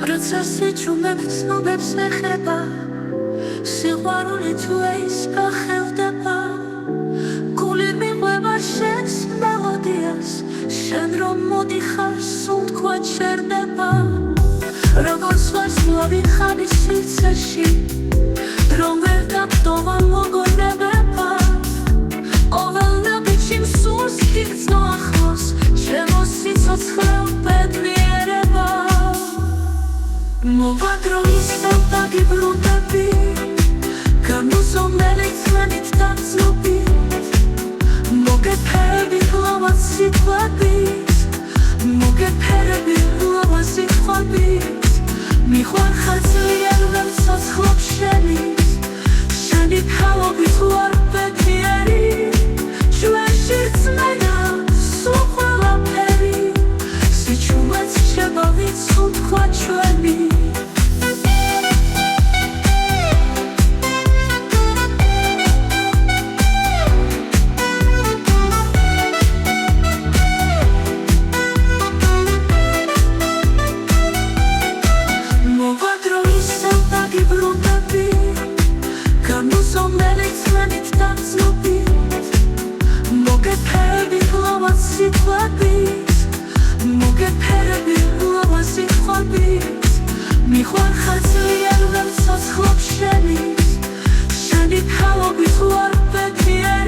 როცა სიჩუმე ცნობებს ეხება სიყვარული თუ ეს გახევდება გული მიყვება შენს მელოდიას შენ რომ მოდიხარ სულ თქვა ჩერდება როგორც ვარსკვლავი ხანის სივრცეში რომ ვერ დაგტოვა მოგონებება ოველნები ჩიმ სურს გიგრძნო ახლოს ჩემო სიცოცხლე ბედნიერება მოვა დროისა დაგიბრუნდები განუზომელი თმენით დაგრძნობით მოგეფერები ლავაც სიტყვებით მოგეფერები ლავაც სიტყვებით მიხვარხარ ძლიერ ვერ ცოცხლობ შენით შენი ქალობით ვარ ბედნიერი ჩვენში რწმენა სულ ყველაფერი სიჩუმეც რჩება ვით სულ თქვა ჩვენი განუზომელი თმენით დაგრძნობით მოგეფერები ლავაც სიტყვებით მოგეფერები ლავაც სიტყვებით მიხვარხარ ძლიერ ვერ ცოცხლობ შენით შენი ქალობით ვარ ბედნიერი